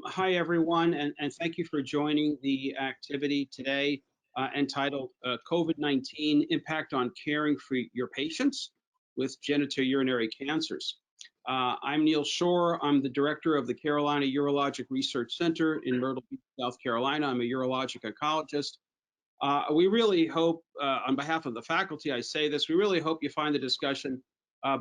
Hi, everyone, and thank you for joining the activity today entitled COVID-19 Impact on Caring for Your Patients with Genitourinary Cancers. I'm Neal Shore. I'm the director of the Carolina Urologic Research Center in Myrtle Beach, South Carolina. I'm a urologic oncologist. We really hope, on behalf of the faculty, I say this, we really hope you find the discussion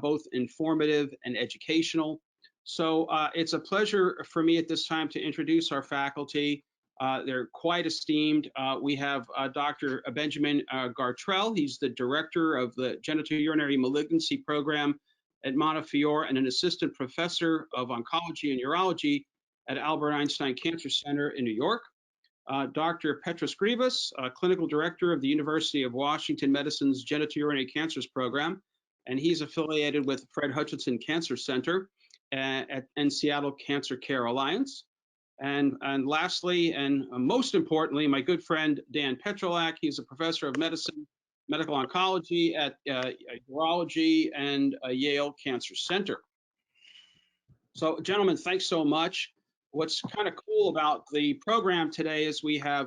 both informative and educational. So it's a pleasure for me at this time to introduce our faculty. They're quite esteemed. We have Dr. Benjamin Gartrell. He's the director of the Genitourinary Malignancy Program at Montefiore and an assistant professor of oncology and urology at Albert Einstein Cancer Center in New York. Dr. Petros Grivas, clinical director of the University of Washington Medicine's Genitourinary Cancers Program, and he's affiliated with Fred Hutchinson Cancer Center and Seattle Cancer Care Alliance. And lastly, and most importantly, my good friend Dan Petrylak. He's a professor of medicine, medical oncology at urology and Yale Cancer Center. So, gentlemen, thanks so much. What's kind of cool about the program today is we have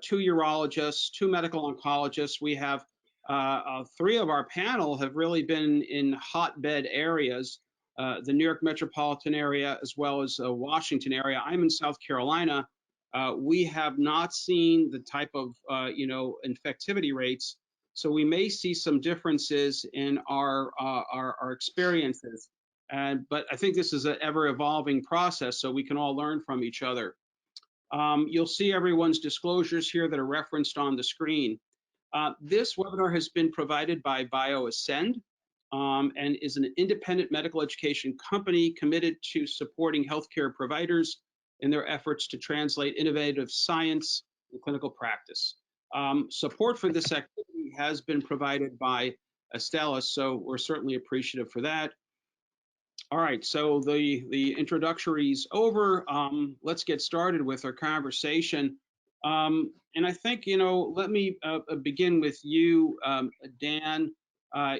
2 urologists, 2 medical oncologists. We have 3 of our panel have really been in hotbed areas, the New York metropolitan area as well as Washington area. I'm in South Carolina. We have not seen the type of infectivity rates, so we may see some differences in our experiences. But I think this is an ever-evolving process, so we can all learn from each other. You'll see everyone's disclosures here that are referenced on the screen. This webinar has been provided by BioAscend and is an independent medical education company committed to supporting healthcare providers in their efforts to translate innovative science in clinical practice. Support for this activity has been provided by Astellas, so we're certainly appreciative for that. All right, so the introductory's over. Let's get started with our conversation. And I think, let me begin with you, Dan.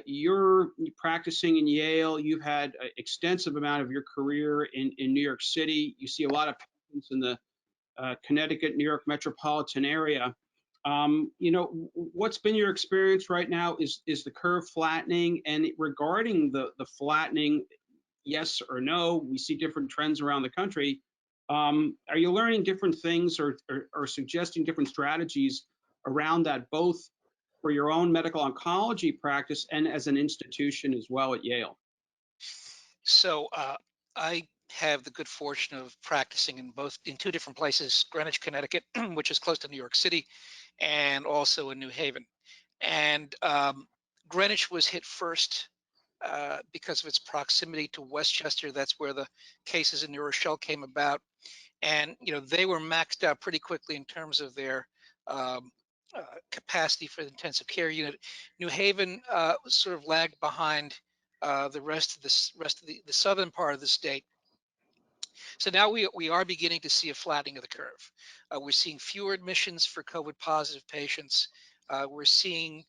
You're practicing in Yale. You've had an extensive amount of your career in New York City. You see a lot of patients in the Connecticut, New York metropolitan area. What's been your experience right now? Is the curve flattening? And regarding the flattening, yes or no, we see different trends around the country. Are you learning different things or suggesting different strategies around that, both for your own medical oncology practice and as an institution as well at Yale? So I have the good fortune of practicing in 2 different places, Greenwich, Connecticut, which is close to New York City, and also in New Haven. And Greenwich was hit first because of its proximity to Westchester. That's where the cases in New Rochelle came about. And, they were maxed out pretty quickly in terms of their capacity for the intensive care unit. New Haven sort of lagged behind the rest of the southern part of the state. So now we are beginning to see a flattening of the curve. We're seeing fewer admissions for COVID positive patients. We're seeing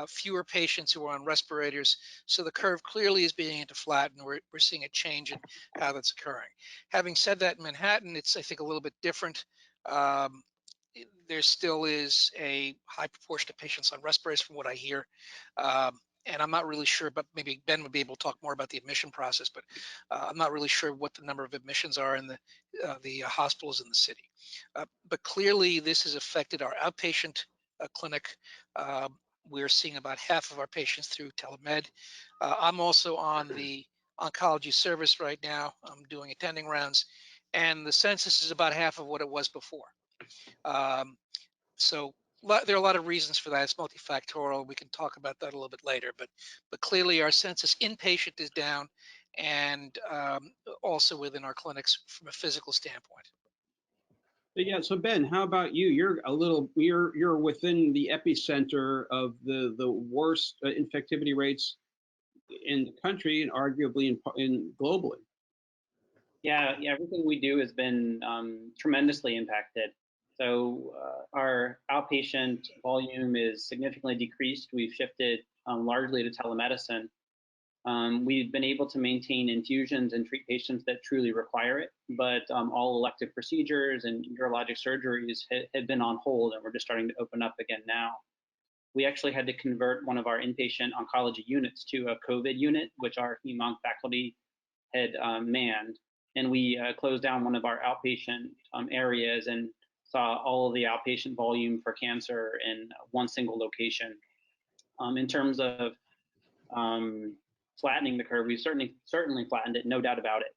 fewer patients who are on respirators. So the curve clearly is beginning to flatten. We're seeing a change in how that's occurring. Having said that, in Manhattan, it's, I think, a little bit different. There still is a high proportion of patients on respirators from what I hear. And I'm not really sure, but maybe Ben would be able to talk more about the admission process, but I'm not really sure what the number of admissions are in the hospitals in the city. But clearly this has affected our outpatient clinic. We're seeing about half of our patients through telemed. I'm also on the oncology service right now. I'm doing attending rounds, and the census is about half of what it was before. So there are a lot of reasons for that. It's multifactorial. We can talk about that a little bit later, but clearly our census inpatient is down, and also within our clinics from a physical standpoint. Yeah, so Ben, how about you? You're within the epicenter of the worst infectivity rates in the country and arguably in globally. Yeah, everything we do has been tremendously impacted. So our outpatient volume is significantly decreased. We've shifted largely to telemedicine. We've been able to maintain infusions and treat patients that truly require it, but all elective procedures and urologic surgeries had been on hold, and we're just starting to open up again now. We actually had to convert one of our inpatient oncology units to a COVID unit, which our hem-onc faculty had manned, and we closed down one of our outpatient areas and saw all of the outpatient volume for cancer in one single location. In terms of flattening the curve, we certainly flattened it, no doubt about it.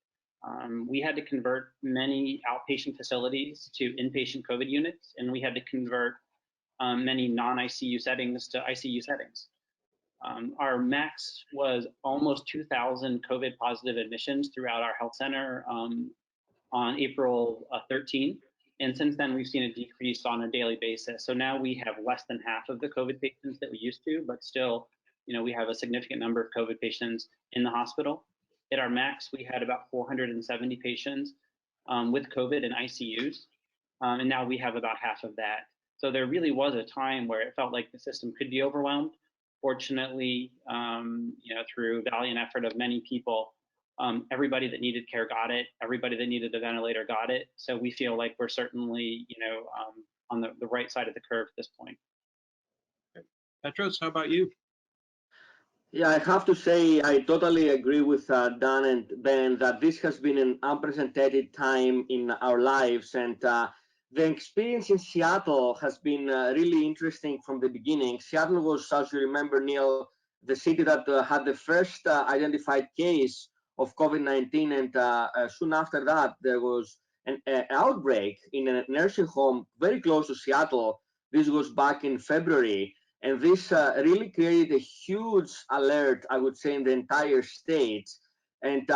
We had to convert many outpatient facilities to inpatient COVID units, and we had to convert many non-ICU settings to ICU settings. Our max was almost 2,000 COVID positive admissions throughout our health center on April 13th. And since then, we've seen a decrease on a daily basis. So now we have less than half of the COVID patients that we used to, but still, we have a significant number of COVID patients in the hospital. At our max, we had about 470 patients with COVID in ICUs, and now we have about half of that. So there really was a time where it felt like the system could be overwhelmed. Fortunately, through valiant effort of many people, everybody that needed care got it. Everybody that needed the ventilator got it. So we feel like we're certainly, on the right side of the curve at this point. Petros, how about you? Yeah, I have to say I totally agree with Dan and Ben that this has been an unprecedented time in our lives, and the experience in Seattle has been really interesting from the beginning. Seattle was, as you remember, Neal, the city that had the first identified case of COVID-19, and soon after that there was an outbreak in a nursing home very close to Seattle. This was back in February. And this really created a huge alert, I would say, in the entire state. And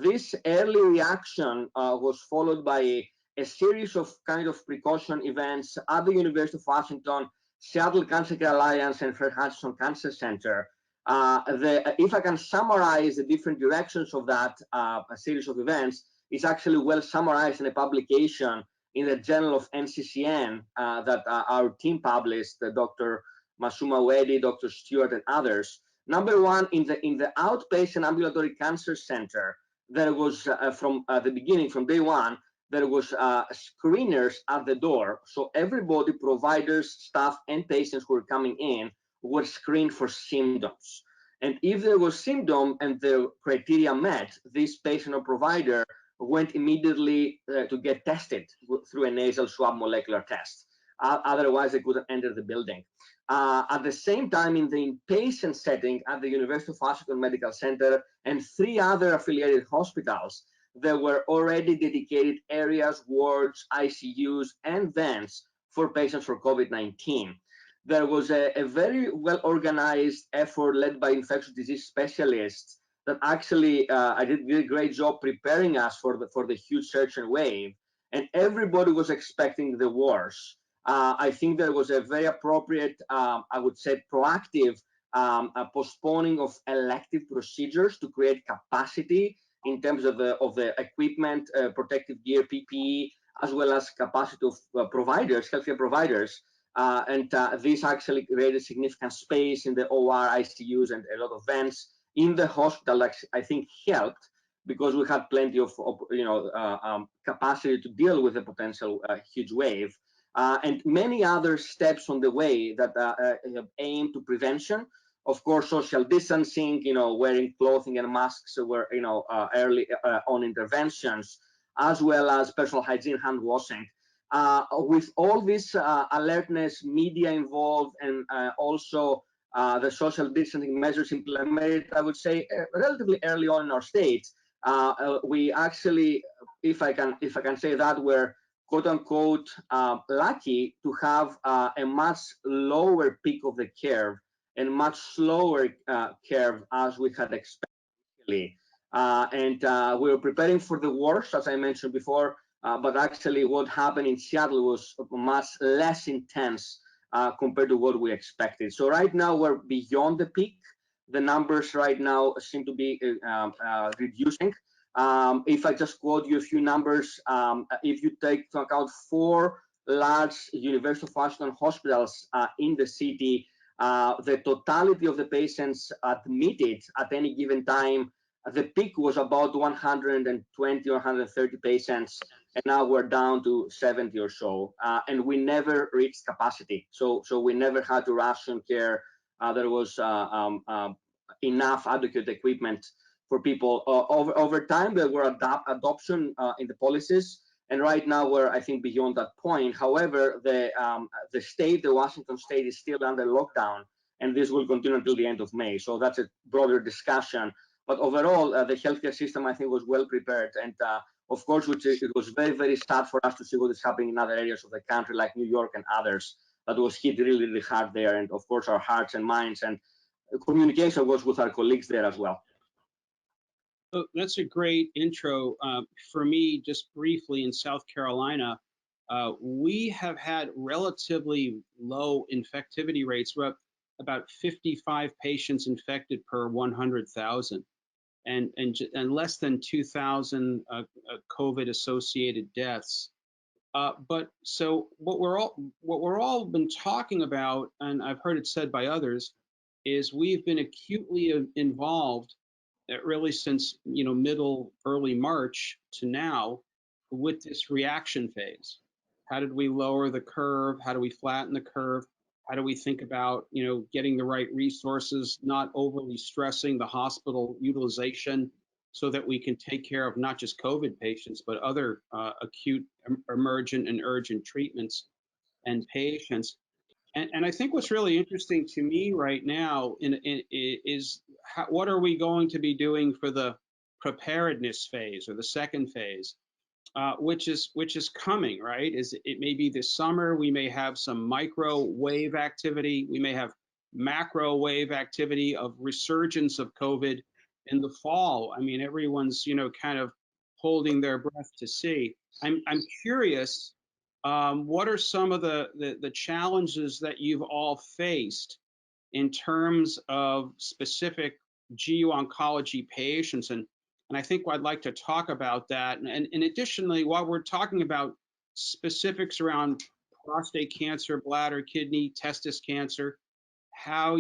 this early reaction was followed by a series of kind of precaution events at the University of Washington, Seattle Cancer Care Alliance, and Fred Hutchinson Cancer Center. If I can summarize the different directions of that a series of events, it's actually well summarized in a publication in the Journal of NCCN that our team published, Dr. Masuma Wedi, Dr. Stewart, and others. Number one, in the outpatient ambulatory cancer center, there was from the beginning, from day one, there was screeners at the door. So everybody, providers, staff, and patients who were coming in were screened for symptoms. And if there was symptom and the criteria met, this patient or provider went immediately to get tested through a nasal swab molecular test. Otherwise, they couldn't enter the building. At the same time, in the inpatient setting at the University of Washington Medical Center and 3 other affiliated hospitals, there were already dedicated areas, wards, ICUs, and vents for patients for COVID-19. There was a very well-organized effort led by infectious disease specialists that actually did a great job preparing us for the huge surge and wave, and everybody was expecting the worst. I think there was a very appropriate, I would say, proactive postponing of elective procedures to create capacity in terms of the equipment, protective gear, PPE, as well as capacity of providers, healthcare providers. And this actually created significant space in the OR, ICUs, and a lot of vents in the hospital. I think helped because we had plenty of capacity to deal with a potential huge wave. And many other steps on the way that aim to prevention. Of course, social distancing, wearing clothing and masks were, early on interventions, as well as personal hygiene, hand washing. With all this alertness, media involved, and also the social distancing measures implemented, I would say, relatively early on in our state, we actually, if I can say that, were quote unquote lucky to have a much lower peak of the curve and much slower curve as we had expected. And we were preparing for the worst, as I mentioned before, but actually what happened in Seattle was much less intense compared to what we expected. So right now we're beyond the peak. The numbers right now seem to be reducing. If I just quote you a few numbers, if you take into account 4 large University of Washington hospitals in the city, The totality of the patients admitted at any given time, the peak was about 120 or 130 patients, and now we're down to 70 or so, and we never reached capacity. So we never had to ration care. There was enough adequate equipment for people. Over time, there were adoption in the policies, and right now we're, I think, beyond that point. However, the Washington state is still under lockdown, and this will continue until the end of May. So that's a broader discussion. But overall, the healthcare system, I think, was well prepared. And of course, it was very, very sad for us to see what is happening in other areas of the country, like New York and others, that was hit really, really hard there. And of course, our hearts and minds and communication was with our colleagues there as well. So that's a great intro. For me, just briefly, in South Carolina, we have had relatively low infectivity rates. We're about 55 patients infected per 100,000. And less than 2,000 COVID-associated deaths. But so what we're all been talking about, and I've heard it said by others, is we've been acutely involved, really since early March to now, with this reaction phase. How did we lower the curve? How do we flatten the curve? How do we think about getting the right resources, not overly stressing the hospital utilization, so that we can take care of not just COVID patients, but other acute, emergent, and urgent treatments and patients. And I think what's really interesting to me right now is what are we going to be doing for the preparedness phase, or the second phase, which is coming, right? It may be this summer. We may have some microwave activity. We may have macro wave activity of resurgence of COVID in the fall. I mean, everyone's kind of holding their breath to see. I'm curious. What are some of the challenges that you've all faced in terms of specific GU oncology patients? And I think I'd like to talk about that. And additionally, while we're talking about specifics around prostate cancer, bladder, kidney, testis cancer, how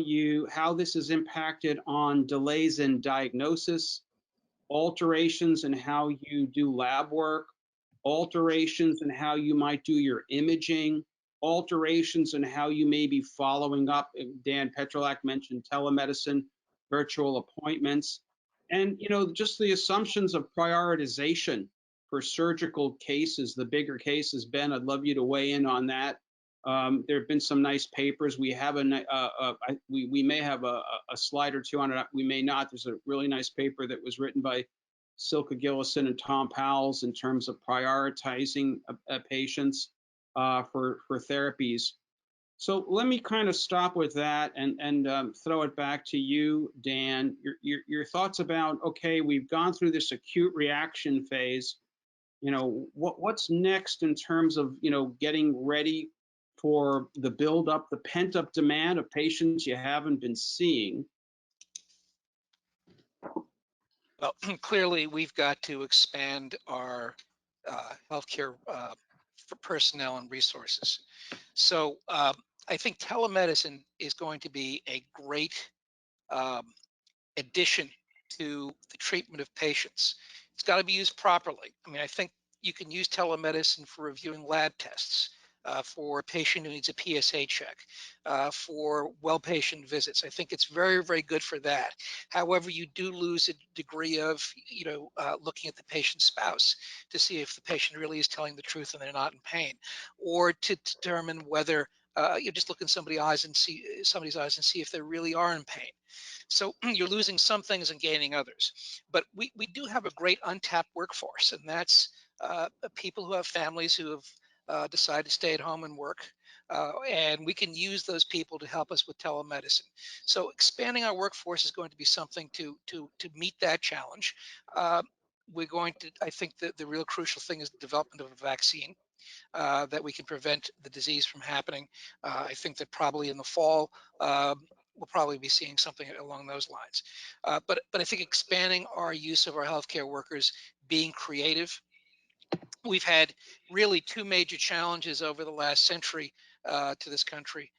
this is impacted on delays in diagnosis, alterations in how you do lab work, alterations in how you might do your imaging, alterations in how you may be following up. Dan Petrylak mentioned telemedicine, virtual appointments, and just the assumptions of prioritization for surgical cases, the bigger cases. Ben, I'd love you to weigh in on that. There have been some nice papers. We have we may have a slide or two on it. We may not. There's a really nice paper that was written by Silke Gillison and Tom Powles in terms of prioritizing patients for therapies. So let me kind of stop with that and throw it back to you, Dan. Your thoughts about, okay, we've gone through this acute reaction phase. What's next in terms of getting ready for the build up, the pent up demand of patients you haven't been seeing? Well, clearly we've got to expand our healthcare for personnel and resources. So I think telemedicine is going to be a great addition to the treatment of patients. It's got to be used properly. I mean, I think you can use telemedicine for reviewing lab tests, for a patient who needs a PSA check, for well patient visits. I think it's very, very good for that. However, you do lose a degree of, looking at the patient's spouse to see if the patient really is telling the truth and they're not in pain, or to determine whether you just look in somebody's eyes and see if they really are in pain. So you're losing some things and gaining others. But we do have a great untapped workforce, and that's people who have families who have decided to stay at home and work. And we can use those people to help us with telemedicine. So expanding our workforce is going to be something to meet that challenge. We're going to, I think that the real crucial thing is the development of a vaccine that we can prevent the disease from happening. I think that probably in the fall, we'll probably be seeing something along those lines. But I think expanding our use of our healthcare workers, being creative. We've had really two major challenges over the last century to this country.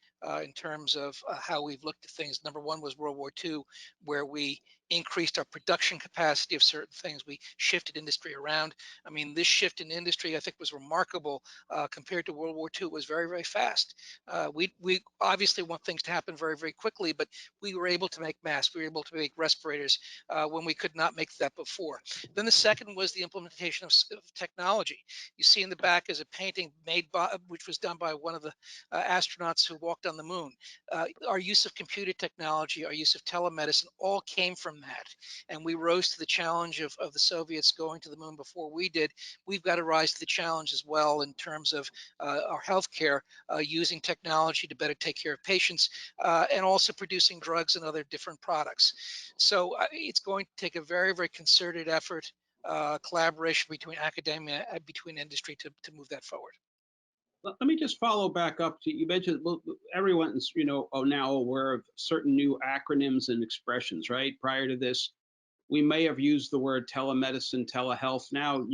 in terms of how we've looked at things. Number one was World War II, where we increased our production capacity of certain things. We shifted industry around. I mean, this shift in industry, I think, was remarkable compared to World War II. It was very, very fast. We obviously want things to happen very, very quickly, but we were able to make masks. We were able to make respirators when we could not make that before. Then the second was the implementation of technology. You see in the back is a painting made by, which was done by one of the astronauts who walked on the moon. Our use of computer technology, our use of telemedicine, all came from that. And we rose to the challenge of the Soviets going to the moon before we did. We've got to rise to the challenge as well in terms of our healthcare, using technology to better take care of patients, and also producing drugs and other different products. So it's going to take a very, very concerted effort, collaboration between academia, between industry to move that forward. Let me just follow back up to, you mentioned, well, everyone's, now aware of certain new acronyms and expressions, right? Prior to this, we may have used the word telemedicine, telehealth. Now,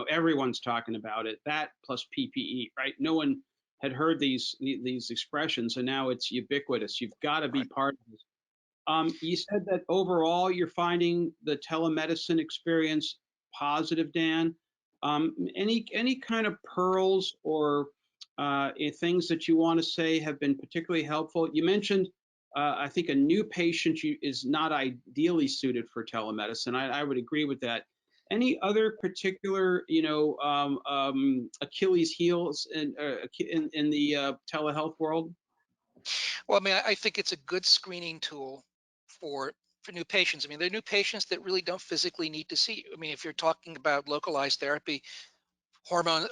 everyone's talking about it, that plus PPE, right? No one had heard these expressions, and now it's ubiquitous. You've got to be part of this. You said that overall you're finding the telemedicine experience positive, Dan. Any kind of pearls or things that you want to say have been particularly helpful? You mentioned, I think, a new patient is not ideally suited for telemedicine. I would agree with that. Any other particular, Achilles heels in the telehealth world? Well, I mean, I think it's a good screening tool for new patients. I mean, there are new patients that really don't physically need to see you. I mean, if you're talking about localized therapy, hormone,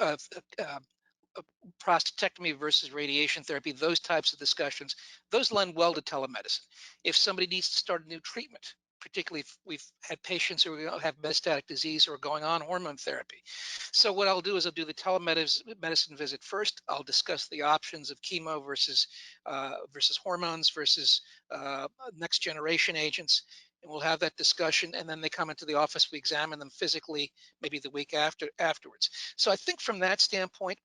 prostatectomy versus radiation therapy, those types of discussions, those lend well to telemedicine. If somebody needs to start a new treatment, particularly if we've had patients who have metastatic disease or are going on hormone therapy. So what I'll do is I'll do the telemedicine visit first. I'll discuss the options of chemo versus hormones versus next generation agents. And we'll have that discussion, and then they come into the office. We examine them physically, maybe the week afterwards. So I think from that standpoint,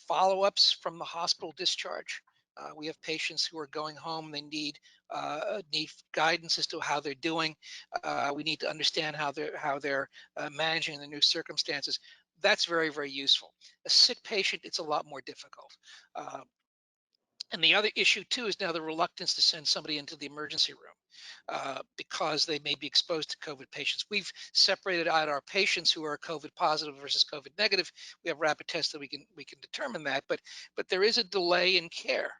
follow-ups from the hospital discharge. We have patients who are going home. They need guidance as to how they're doing. We need to understand how they're managing the new circumstances. That's very, very useful. A sick patient, it's a lot more difficult. And the other issue too is now the reluctance to send somebody into the emergency room because they may be exposed to COVID patients. We've separated out our patients who are COVID positive versus COVID negative. We have rapid tests that we can determine that, but there is a delay in care.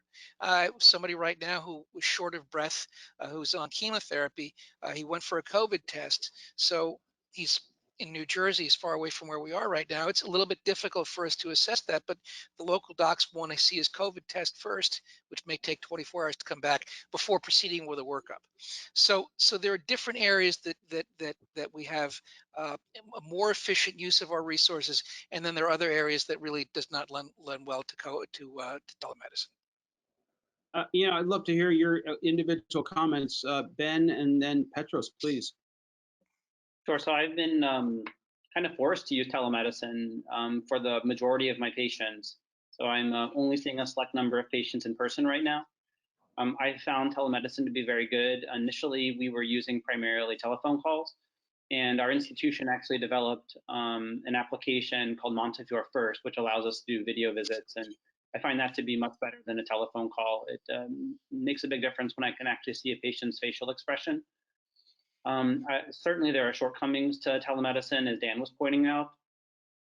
Somebody right now who was short of breath, who's on chemotherapy, he went for a COVID test, so he's in New Jersey, is far away from where we are right now. It's a little bit difficult for us to assess that, but the local docs want to see his COVID test first, which may take 24 hours to come back before proceeding with a workup. So there are different areas that we have a more efficient use of our resources, and then there are other areas that really does not lend well to telemedicine. I'd love to hear your individual comments, Ben, and then Petros, please. Sure. So I've been kind of forced to use telemedicine for the majority of my patients. So I'm only seeing a select number of patients in person right now. I found telemedicine to be very good. Initially, we were using primarily telephone calls, and our institution actually developed an application called Montefiore First, which allows us to do video visits. And I find that to be much better than a telephone call. It makes a big difference when I can actually see a patient's facial expression. Certainly there are shortcomings to telemedicine, as Dan was pointing out.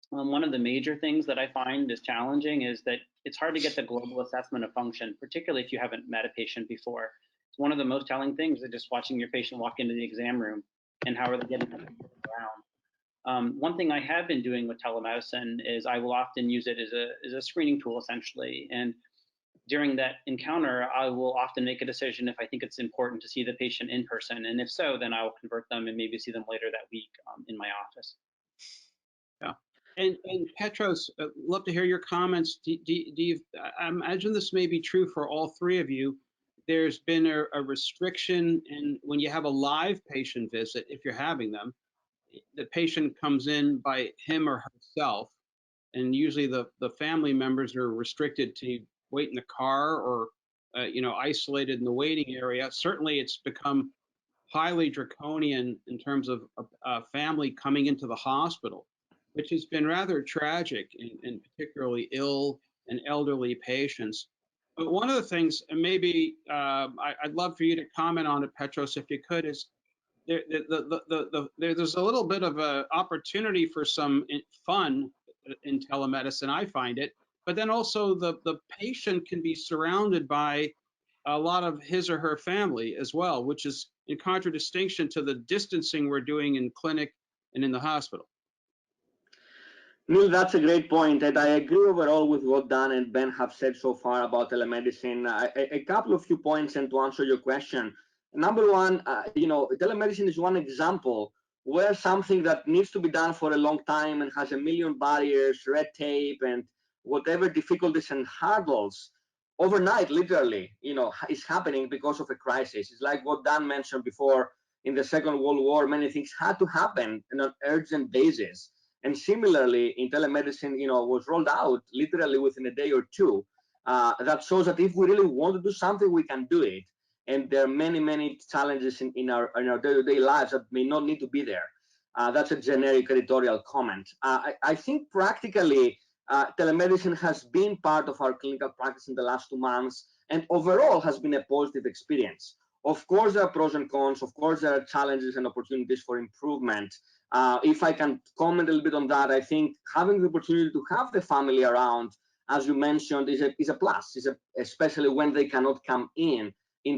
One of the major things that I find is challenging is that it's hard to get the global assessment of function, particularly if you haven't met a patient before. It's one of the most telling things is just watching your patient walk into the exam room and how are they getting around. One thing I have been doing with telemedicine is I will often use it as a screening tool, essentially. And during that encounter, I will often make a decision if I think it's important to see the patient in person. And if so, then I will convert them and maybe see them later that week in my office. Yeah. And Petros, I'd love to hear your comments. I imagine this may be true for all three of you. There's been a restriction in when you have a live patient visit, if you're having them, the patient comes in by him or herself, and usually the family members are restricted to wait in the car or isolated in the waiting area. Certainly, it's become highly draconian in terms of a family coming into the hospital, which has been rather tragic in particularly ill and elderly patients. But one of the things, and maybe I'd love for you to comment on it, Petros, if you could, is there's a little bit of an opportunity for some fun in telemedicine, I find it, but then also the patient can be surrounded by a lot of his or her family as well, which is in contradistinction to the distancing we're doing in clinic and in the hospital. Neal, that's a great point, and I agree overall with what Dan and Ben have said so far about telemedicine. A couple of few points, and to answer your question. Number one, telemedicine is one example where something that needs to be done for a long time and has a million barriers, red tape, and whatever difficulties and hurdles, overnight, literally, is happening because of a crisis. It's like what Dan mentioned before. In the Second World War, many things had to happen on an urgent basis. And similarly, in telemedicine, was rolled out literally within a day or two. That shows that if we really want to do something, we can do it. And there are many, many challenges in our day-to-day lives that may not need to be there. That's a generic editorial comment. I think practically, telemedicine has been part of our clinical practice in the last 2 months, and overall has been a positive experience. Of course, there are pros and cons. Of course, there are challenges and opportunities for improvement. If I can comment a little bit on that, I think having the opportunity to have the family around, as you mentioned, is a plus, especially when they cannot come in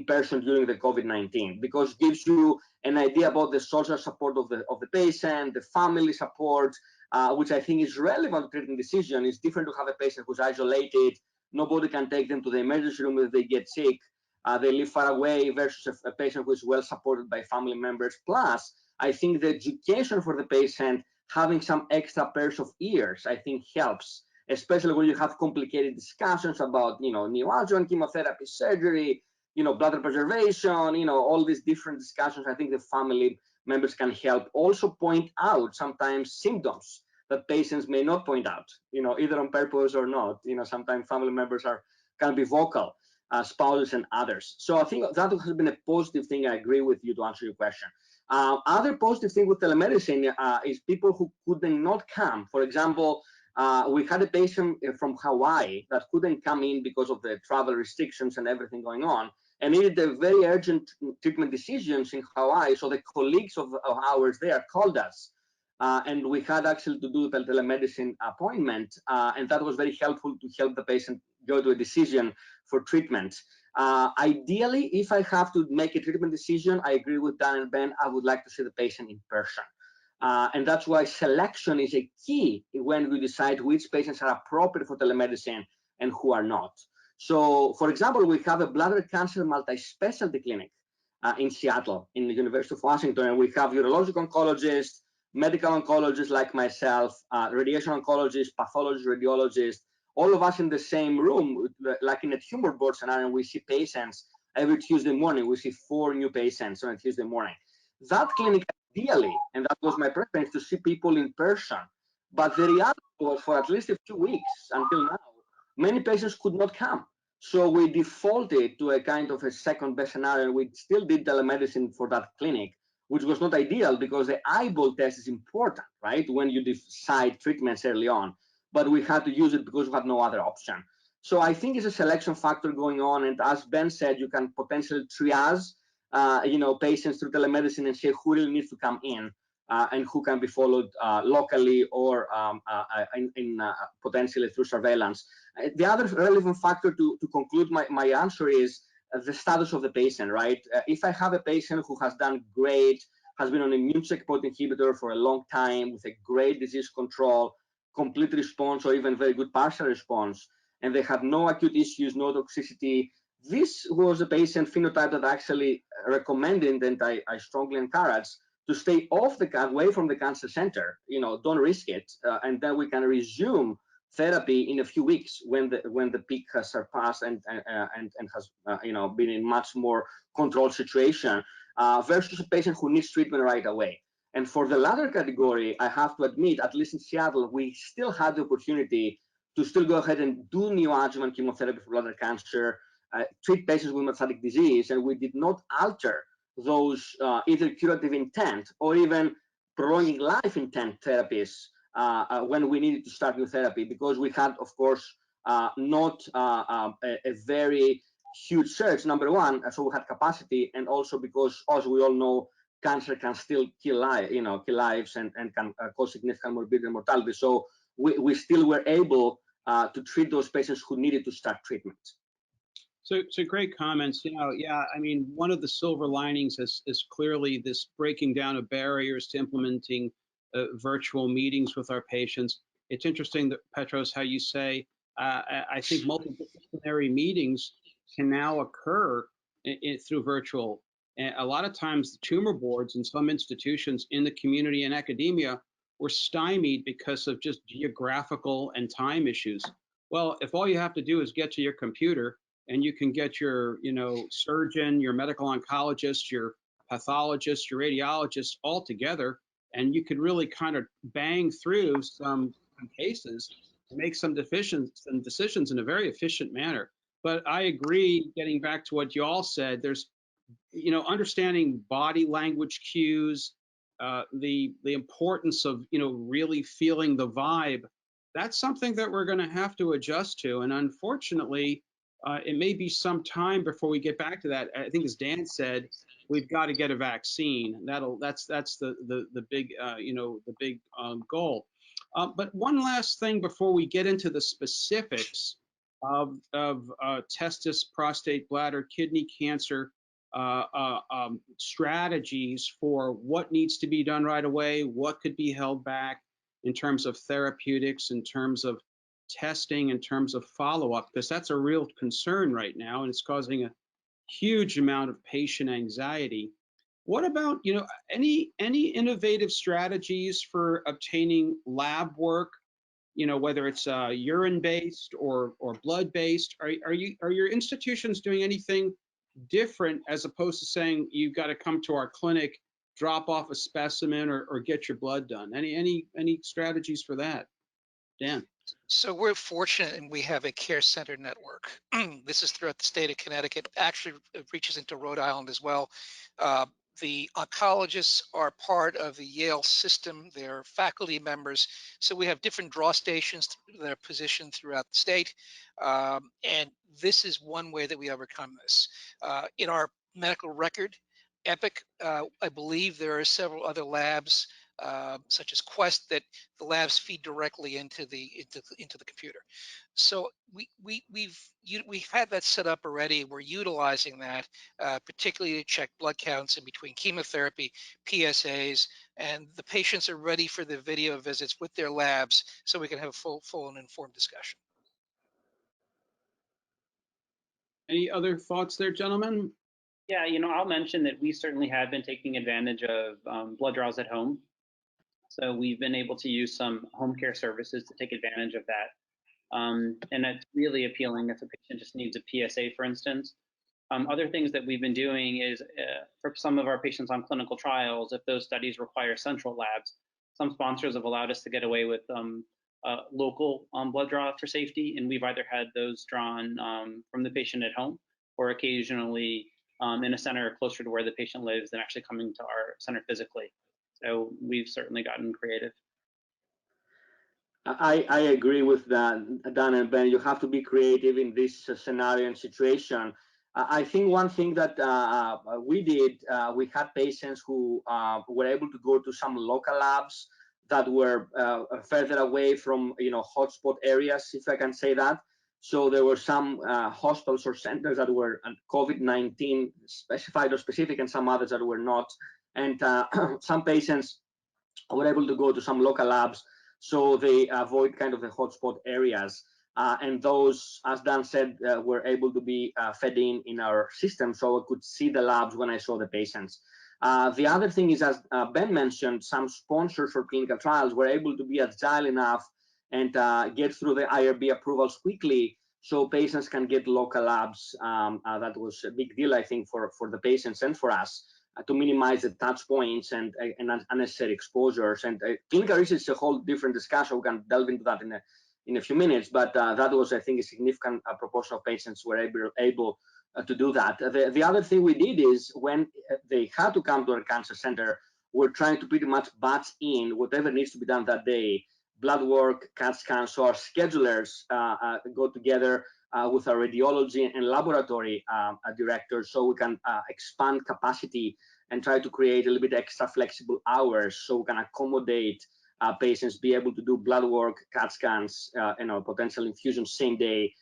person during the COVID-19, because it gives you an idea about the social support of the patient, the family support, which I think is relevant to treatment decision. It's different to have a patient who's isolated. Nobody can take them to the emergency room if they get sick. They live far away versus a patient who is well supported by family members. Plus, I think the education for the patient, having some extra pairs of ears, I think helps, especially when you have complicated discussions about, neoadjuvant chemotherapy, surgery, bladder preservation, all these different discussions. I think the family members can help also point out sometimes symptoms that patients may not point out, either on purpose or not. Sometimes family members can be vocal, spouses and others. So I think that has been a positive thing. I agree with you to answer your question. Other positive thing with telemedicine is people who couldn't not come. For example, we had a patient from Hawaii that couldn't come in because of the travel restrictions and everything going on, and needed a very urgent treatment decisions in Hawaii. So the colleagues of ours there called us, and we had actually to do the telemedicine appointment, and that was very helpful to help the patient go to a decision for treatment. Ideally, if I have to make a treatment decision, I agree with Dan and Ben, I would like to see the patient in person. And that's why selection is a key when we decide which patients are appropriate for telemedicine and who are not. So, for example, we have a bladder cancer multi-specialty clinic in Seattle, in the University of Washington, and we have urologic oncologists, medical oncologists like myself, radiation oncologists, pathologists, radiologists, all of us in the same room, like in a tumor board scenario. We see patients every Tuesday morning. We see 4 new patients on a Tuesday morning. That clinic, ideally, and that was my preference, to see people in person. But the reality was, for at least a few weeks until now, many patients could not come. So we defaulted to a kind of a second best scenario. We still did telemedicine for that clinic, which was not ideal because the eyeball test is important, right, when you decide treatments early on. But we had to use it because we had no other option. So I think it's a selection factor going on. And as Ben said, you can potentially triage, patients through telemedicine and say who really needs to come in and who can be followed locally or potentially through surveillance. The other relevant factor to conclude my answer is the status of the patient, right? If I have a patient who has done great, has been on immune checkpoint inhibitor for a long time with a great disease control, complete response, or even very good partial response, and they have no acute issues, no toxicity, this was a patient phenotype that I actually recommended, and I strongly encourage to stay away from the cancer center. Don't risk it, and then we can resume therapy in a few weeks when the peak has surpassed and has been in much more controlled situation, versus a patient who needs treatment right away. And for the latter category, I have to admit, at least in Seattle, we still had the opportunity to still go ahead and do neoadjuvant chemotherapy for bladder cancer. treat patients with metastatic disease, and we did not alter those either curative intent or even prolonging life intent therapies when we needed to start new therapy, because we had, of course, not a very huge surge, number one, so we had capacity, and also because, as we all know, cancer can still kill lives and can cause significant morbidity and mortality. So we still were able to treat those patients who needed to start treatment. So great comments. Yeah, I mean, one of the silver linings is clearly this breaking down of barriers to implementing virtual meetings with our patients. It's interesting that, Petros, how you say, I think multidisciplinary meetings can now occur through virtual. And a lot of times the tumor boards in some institutions in the community and academia were stymied because of just geographical and time issues. Well, if all you have to do is get to your computer and you can get your, surgeon, your medical oncologist, your pathologist, your radiologist all together, and you could really kind of bang through some cases and make some decisions in a very efficient manner. But I agree, getting back to what you all said, there's, understanding body language cues, the importance of, really feeling the vibe. That's something that we're going to have to adjust to. And unfortunately, it may be some time before we get back to that. I think, as Dan said, we've got to get a vaccine. That's the big, the big goal. But one last thing before we get into the specifics of testis, prostate, bladder, kidney cancer strategies for what needs to be done right away, what could be held back in terms of therapeutics, in terms of testing, in terms of follow-up, because that's a real concern right now, and it's causing a huge amount of patient anxiety. What about, any innovative strategies for obtaining lab work, whether it's urine-based or blood-based? Are your institutions doing anything different, as opposed to saying you've got to come to our clinic, drop off a specimen, or get your blood done? Any strategies for that, Dan? So we're fortunate, and we have a care center network. This is throughout the state of Connecticut. Actually, it reaches into Rhode Island as well. The oncologists are part of the Yale system. They're faculty members. So we have different draw stations that are positioned throughout the state. And this is one way that we overcome this. In our medical record, Epic, I believe there are several other labs such as Quest that the labs feed directly into the computer. So we've had that set up already. We're utilizing that, particularly to check blood counts in between chemotherapy, PSAs, and the patients are ready for the video visits with their labs, so we can have a full and informed discussion. Any other thoughts there, gentlemen? Yeah, I'll mention that we certainly have been taking advantage of blood draws at home. So we've been able to use some home care services to take advantage of that. And that's really appealing if a patient just needs a PSA, for instance. Other things that we've been doing is for some of our patients on clinical trials, if those studies require central labs, some sponsors have allowed us to get away with local blood draw for safety. And we've either had those drawn from the patient at home, or occasionally in a center closer to where the patient lives than actually coming to our center physically. So we've certainly gotten creative. I agree with that, Dan and Ben. You have to be creative in this scenario and situation. I think one thing that we did, we had patients who were able to go to some local labs that were further away from, hotspot areas, if I can say that. So there were some hospitals or centers that were COVID-19 specified or specific, and some others that were not. And some patients were able to go to some local labs, so they avoid kind of the hotspot areas. And those, as Dan said, were able to be fed in our system, so I could see the labs when I saw the patients. The other thing is, as Ben mentioned, some sponsors for clinical trials were able to be agile enough and get through the IRB approvals quickly, so patients can get local labs. That was a big deal, I think, for the patients and for us, to minimize the touch points and unnecessary exposures. And clinical research is a whole different discussion. We can delve into that in a few minutes, but that was, I think, a significant proportion of patients were able to do that. The other thing we did is when they had to come to our cancer center, we're trying to pretty much batch in whatever needs to be done that day, blood work, CAT scan, so our schedulers go together with our radiology and laboratory directors, so we can expand capacity and try to create a little bit extra flexible hours so we can accommodate patients, be able to do blood work, CAT scans, potential infusion same day.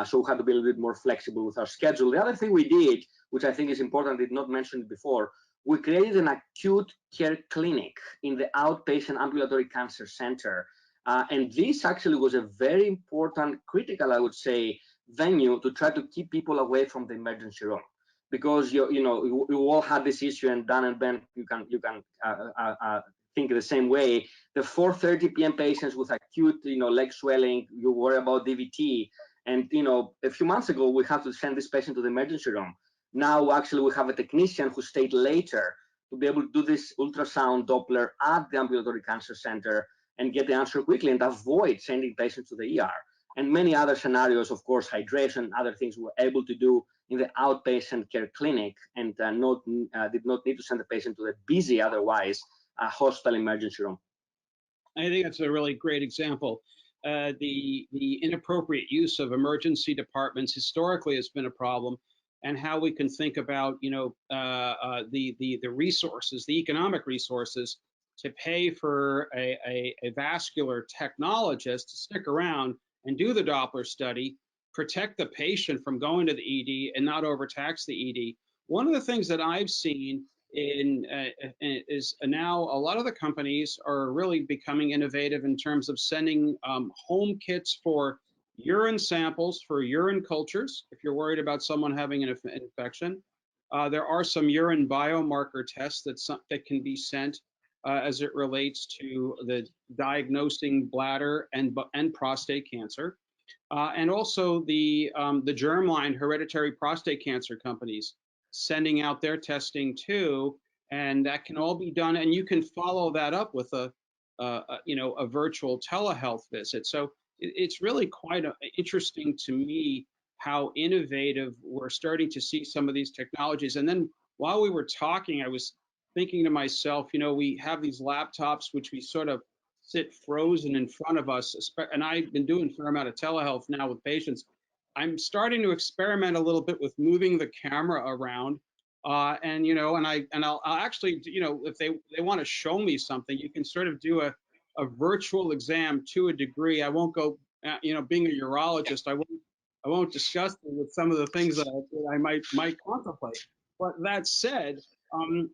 So we had to be a little bit more flexible with our schedule. The other thing we did, which I think is important, I did not mention it before, we created an acute care clinic in the outpatient ambulatory cancer center. And this actually was a very important, critical, I would say, venue to try to keep people away from the emergency room. Because you all had this issue, and Dan and Ben, you can think the same way. The 4:30 p.m. patients with acute, leg swelling, you worry about DVT, and a few months ago we had to send this patient to the emergency room. Now actually we have a technician who stayed later to be able to do this ultrasound Doppler at the ambulatory cancer center and get the answer quickly and avoid sending patients to the ER. And many other scenarios, of course, hydration, other things we're able to do in the outpatient care clinic, and did not need to send the patient to the busy, otherwise, hospital emergency room. I think that's a really great example. The inappropriate use of emergency departments historically has been a problem, and how we can think about the resources, the economic resources, to pay for a vascular technologist to stick around and do the Doppler study, protect the patient from going to the ED and not overtax the ED. One of the things that I've seen is now a lot of the companies are really becoming innovative in terms of sending home kits for urine samples, for urine cultures, if you're worried about someone having an infection. There are some urine biomarker tests that can be sent as it relates to the diagnosing bladder and prostate cancer. And also the germline hereditary prostate cancer companies sending out their testing too, and that can all be done, and you can follow that up with a virtual telehealth visit. So it's really quite interesting to me how innovative we're starting to see some of these technologies. And then while we were talking, I was thinking to myself, we have these laptops which we sort of sit frozen in front of us, and I've been doing a fair amount of telehealth now with patients. I'm starting to experiment a little bit with moving the camera around, and I'll actually, if they want to show me something, you can sort of do a virtual exam to a degree. I won't go, being a urologist, I won't discuss with some of the things that I might contemplate. But that said,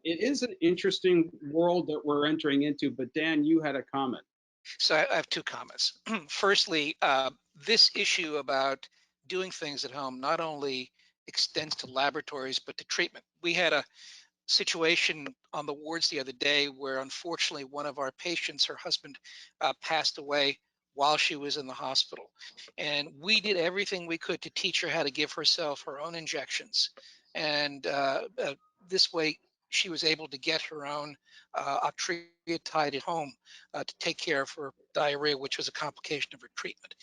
it is an interesting world that we're entering into. But Dan, you had a comment. So I have two comments. Firstly, this issue about doing things at home not only extends to laboratories, but to treatment. We had a situation on the wards the other day where unfortunately one of our patients, her husband, passed away while she was in the hospital. And we did everything we could to teach her how to give herself her own injections. And this way she was able to get her own octreotide at home to take care of her diarrhea, which was a complication of her treatment.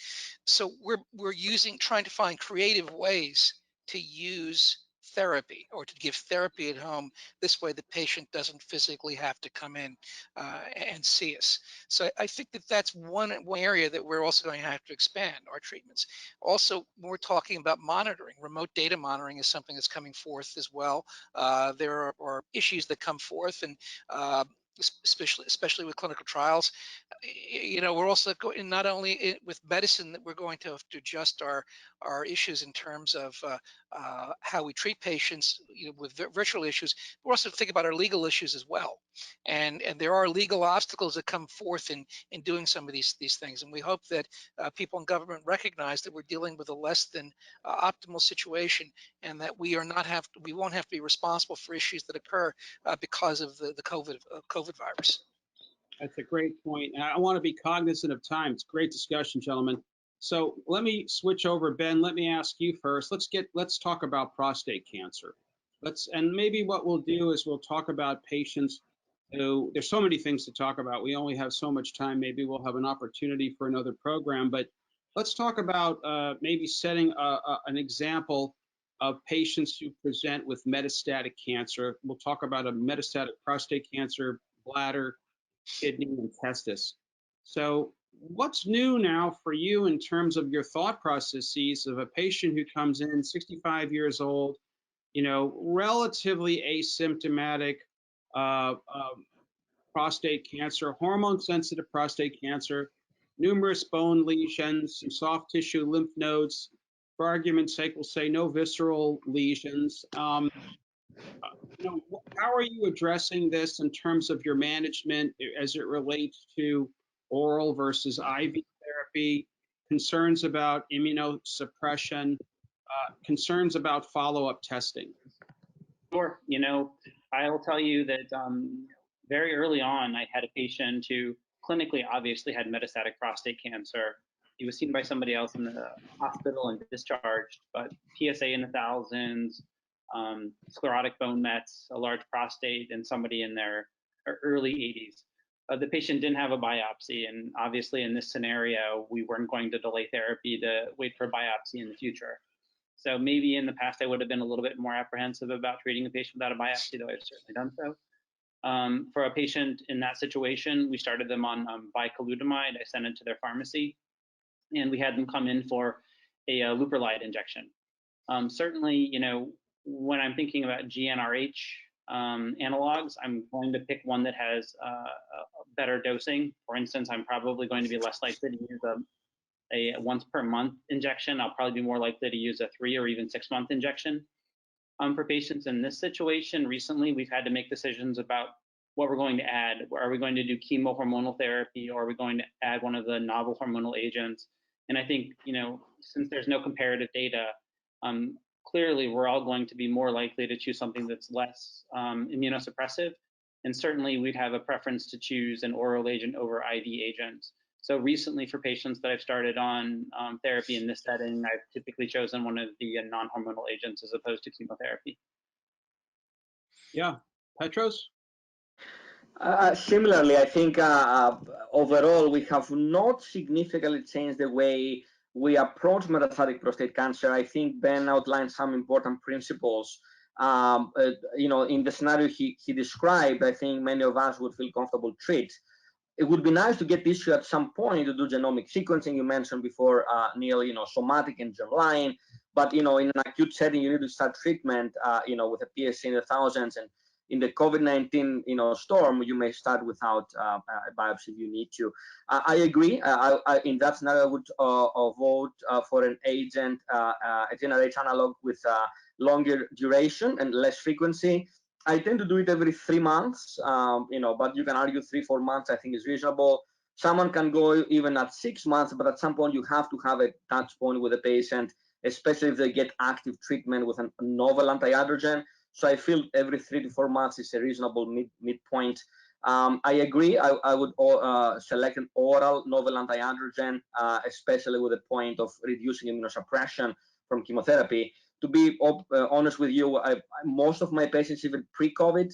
So we're trying to find creative ways to use therapy or to give therapy at home. This way the patient doesn't physically have to come in and see us. So I think that's one area that we're also going to have to expand our treatments. Also, when we're talking about monitoring, remote data monitoring is something that's coming forth as well. There are issues that come forth, and especially with clinical trials. We're also going, not only with medicine, that we're going to have to adjust our issues in terms of how we treat patients with virtual issues. We're also think about our legal issues as well, and there are legal obstacles that come forth in doing some of these things, and we hope that people in government recognize that we're dealing with a less than optimal situation, and that we won't have to be responsible for issues that occur because of the COVID virus. That's a great point. And I want to be cognizant of time. It's a great discussion, gentlemen. So let me switch over. Ben, let me ask you first. Let's talk about prostate cancer. And maybe what we'll do is we'll talk about patients who, there's so many things to talk about. We only have so much time. Maybe we'll have an opportunity for another program, but let's talk about maybe setting an example of patients who present with metastatic cancer. We'll talk about a metastatic prostate cancer, bladder, kidney, and testis. So what's new now for you in terms of your thought processes of a patient who comes in 65 years old, you know, relatively asymptomatic prostate cancer, hormone-sensitive prostate cancer, numerous bone lesions, some soft tissue lymph nodes. For argument's sake, we'll say no visceral lesions. You know, how are you addressing this in terms of your management as it relates to oral versus IV therapy, concerns about immunosuppression, concerns about follow-up testing? Sure. You know, I'll tell you that very early on, I had a patient who clinically obviously had metastatic prostate cancer. He was seen by somebody else in the hospital and discharged, but PSA in the thousands, sclerotic bone mets, a large prostate, and somebody in their early 80s. The patient didn't have a biopsy, and obviously in this scenario, we weren't going to delay therapy to wait for a biopsy in the future. So maybe in the past, I would have been a little bit more apprehensive about treating a patient without a biopsy, though I've certainly done so. For a patient in that situation, we started them on bicalutamide. I sent it to their pharmacy, and we had them come in for a leuprolide injection. Certainly, you know, when I'm thinking about GnRH analogs, I'm going to pick one that has better dosing. For instance, I'm probably going to be less likely to use a once per month injection. I'll probably be more likely to use a 3 or even 6 month injection. For patients in this situation, recently we've had to make decisions about what we're going to add. Are we going to do chemohormonal therapy, or are we going to add one of the novel hormonal agents? And I think, you know, since there's no comparative data, clearly we're all going to be more likely to choose something that's less immunosuppressive. And certainly we'd have a preference to choose an oral agent over IV agents. So recently, for patients that I've started on therapy in this setting, I've typically chosen one of the non-hormonal agents as opposed to chemotherapy. Yeah, Petros? Similarly, I think overall we have not significantly changed the way we approach metastatic prostate cancer. I think Ben outlined some important principles. You know, in the scenario he described, I think many of us would feel comfortable treat. It would be nice to get tissue at some point to do genomic sequencing. You mentioned before, Neal, you know, somatic and germline, but, you know, in an acute setting, you need to start treatment, you know, with a PSA in the thousands. And in the COVID-19, you know, storm, you may start without a biopsy if you need to. I agree. In that scenario, I would vote for an agent, a GnRH analog with longer duration and less frequency. I tend to do it every 3 months, you know, but you can argue 3-4 months, I think, is reasonable. Someone can go even at 6 months, but at some point you have to have a touch point with the patient, especially if they get active treatment with a novel anti-androgen. So I feel every 3 to 4 months is a reasonable midpoint. I agree. I would select an oral novel anti-androgen, especially with the point of reducing immunosuppression from chemotherapy. To be honest with you, most of my patients, even pre-COVID,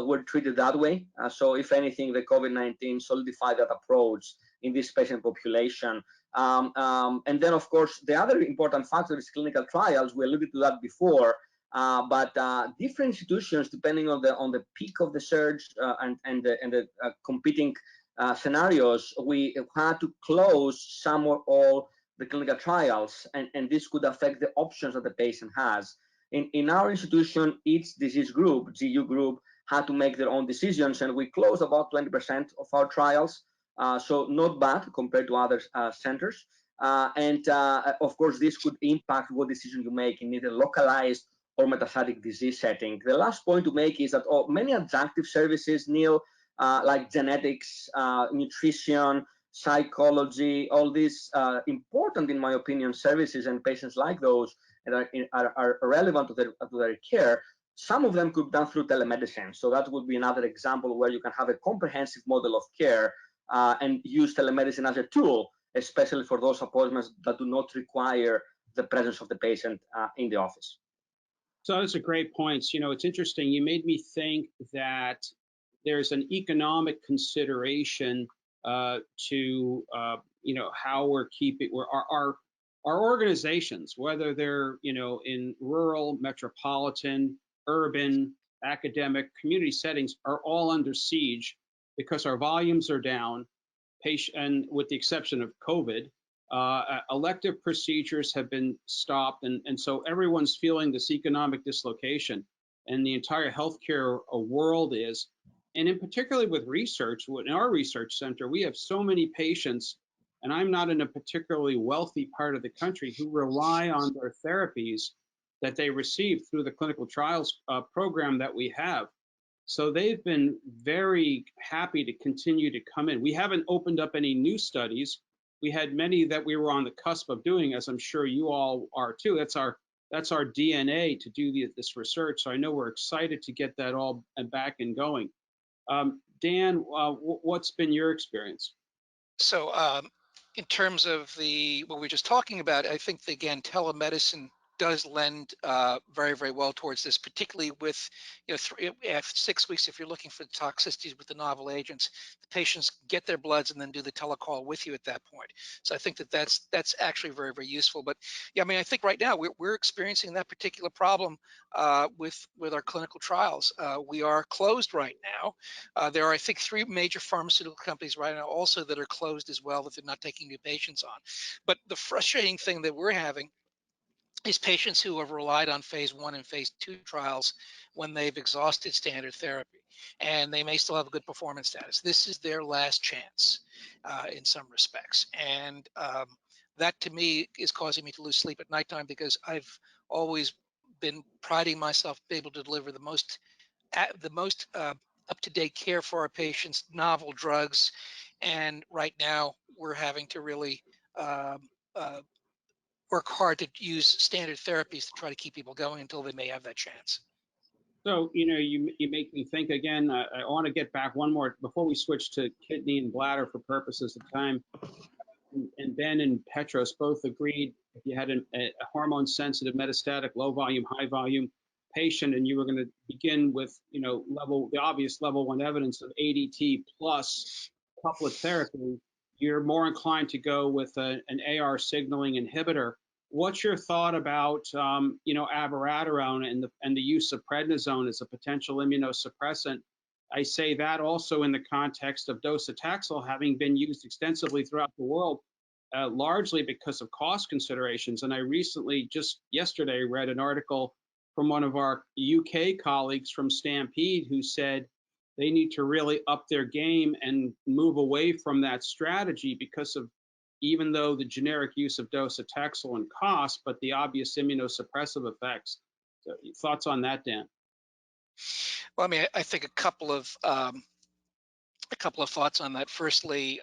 were treated that way. So if anything, the COVID-19 solidified that approach in this patient population. And then, of course, the other important factor is clinical trials. We alluded to that before. But different institutions, depending on the peak of the surge and the competing scenarios, we had to close some or all the clinical trials, and this could affect the options that the patient has. In our institution, each disease group, GU group, had to make their own decisions, and we closed about 20% of our trials, so not bad compared to other centers. And of course, this could impact what decision you make in either localized or metastatic disease setting. The last point to make is that many adjunctive services, Neal, like genetics, nutrition, psychology, all these important, in my opinion, services and patients like those that are relevant to their care. Some of them could be done through telemedicine. So that would be another example where you can have a comprehensive model of care and use telemedicine as a tool, especially for those appointments that do not require the presence of the patient in the office. So that's a great point. You know, it's interesting. You made me think that there's an economic consideration to how we're keeping our organizations, whether they're in rural, metropolitan, urban, academic, community settings, are all under siege because our volumes are down. And with the exception of COVID, elective procedures have been stopped, and so everyone's feeling this economic dislocation, and the entire healthcare world is. And in particularly with research, in our research center, we have so many patients, and I'm not in a particularly wealthy part of the country, who rely on their therapies that they receive through the clinical trials program that we have. So they've been very happy to continue to come in. We haven't opened up any new studies. We had many that we were on the cusp of doing, as I'm sure you all are too. That's our DNA to do this research. So I know we're excited to get that all back and going. Dan, what's been your experience? So in terms of what we were just talking about, I think, again, telemedicine does lend very, very well towards this, particularly with 6 weeks. If you're looking for the toxicities with the novel agents, the patients get their bloods and then do the telecall with you at that point. So I think that's actually very, very useful. But yeah, I mean, I think right now we're experiencing that particular problem with our clinical trials. We are closed right now. There are, I think, 3 major pharmaceutical companies right now also that are closed as well, that they're not taking new patients on. But the frustrating thing that we're having is patients who have relied on phase 1 and phase 2 trials when they've exhausted standard therapy, and they may still have a good performance status. This is their last chance in some respects. And that to me is causing me to lose sleep at nighttime, because I've always been priding myself to be able to deliver the most up-to-date care for our patients, novel drugs. And right now we're having to really work hard to use standard therapies to try to keep people going until they may have that chance. So, you make me think again. I want to get back one more before we switch to kidney and bladder for purposes of time. And Ben and Petros both agreed if you had a hormone-sensitive, metastatic, low-volume, high-volume patient, and you were going to begin with, the obvious level 1 evidence of ADT plus couplet therapy, you're more inclined to go with an AR signaling inhibitor. What's your thought about, abiraterone and the use of prednisone as a potential immunosuppressant? I say that also in the context of docetaxel having been used extensively throughout the world, largely because of cost considerations. And I recently, just yesterday, read an article from one of our UK colleagues from Stampede who said they need to really up their game and move away from that strategy because of, even though the generic use of docetaxel and cost, but the obvious immunosuppressive effects. So, thoughts on that, Dan? Well, I mean, I think a couple of thoughts on that. Firstly,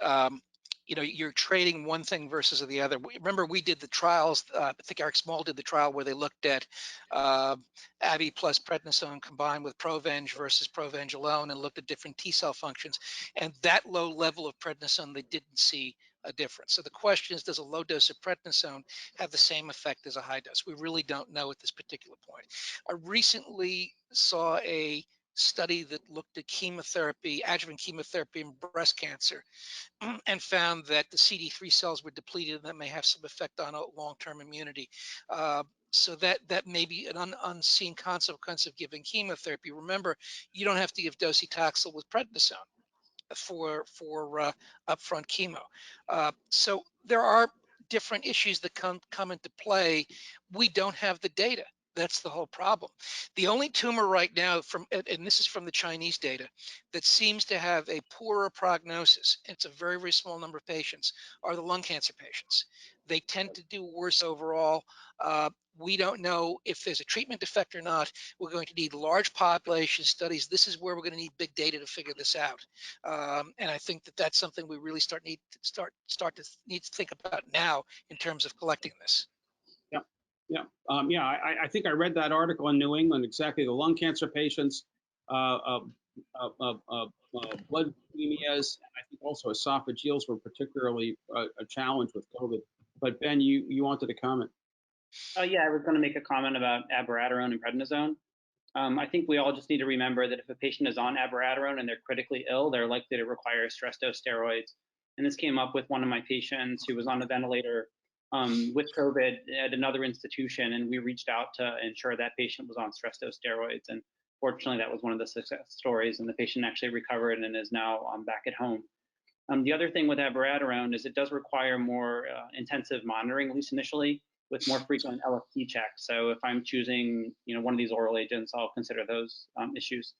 you're trading one thing versus the other. Remember, we did the trials. I think Eric Small did the trial where they looked at Abi plus prednisone combined with Provenge versus Provenge alone, and looked at different T cell functions. And that low level of prednisone, they didn't see a difference. So the question is, does a low dose of prednisone have the same effect as a high dose? We really don't know at this particular point. I recently saw a study that looked at chemotherapy, adjuvant chemotherapy in breast cancer, and found that the CD3 cells were depleted, and that may have some effect on long-term immunity. So that may be an unseen consequence of giving chemotherapy. Remember, you don't have to give docetaxel with prednisone for upfront chemo. So there are different issues that come into play. We don't have the data. That's the whole problem. The only tumor right now, and this is from the Chinese data, that seems to have a poorer prognosis, it's a very, very small number of patients, are the lung cancer patients. They tend to do worse overall. We don't know if there's a treatment effect or not. We're going to need large population studies. This is where we're going to need big data to figure this out. And I think that that's something we really need to think about now in terms of collecting this. I think I read that article in New England, exactly. The lung cancer patients, blood leukemias, and I think also esophageals were particularly a challenge with COVID. But Ben, you wanted to comment. Yeah, I was going to make a comment about abiraterone and prednisone. I think we all just need to remember that if a patient is on abiraterone and they're critically ill, they're likely to require stress dose steroids And this came up with one of my patients who was on a ventilator with COVID at another institution, and we reached out to ensure that patient was on stress dose steroids. And fortunately, that was one of the success stories, and the patient actually recovered and is now back at home. The other thing with abiraterone is it does require more intensive monitoring, at least initially, with more frequent LFT checks. So if I'm choosing, one of these oral agents, I'll consider those issues.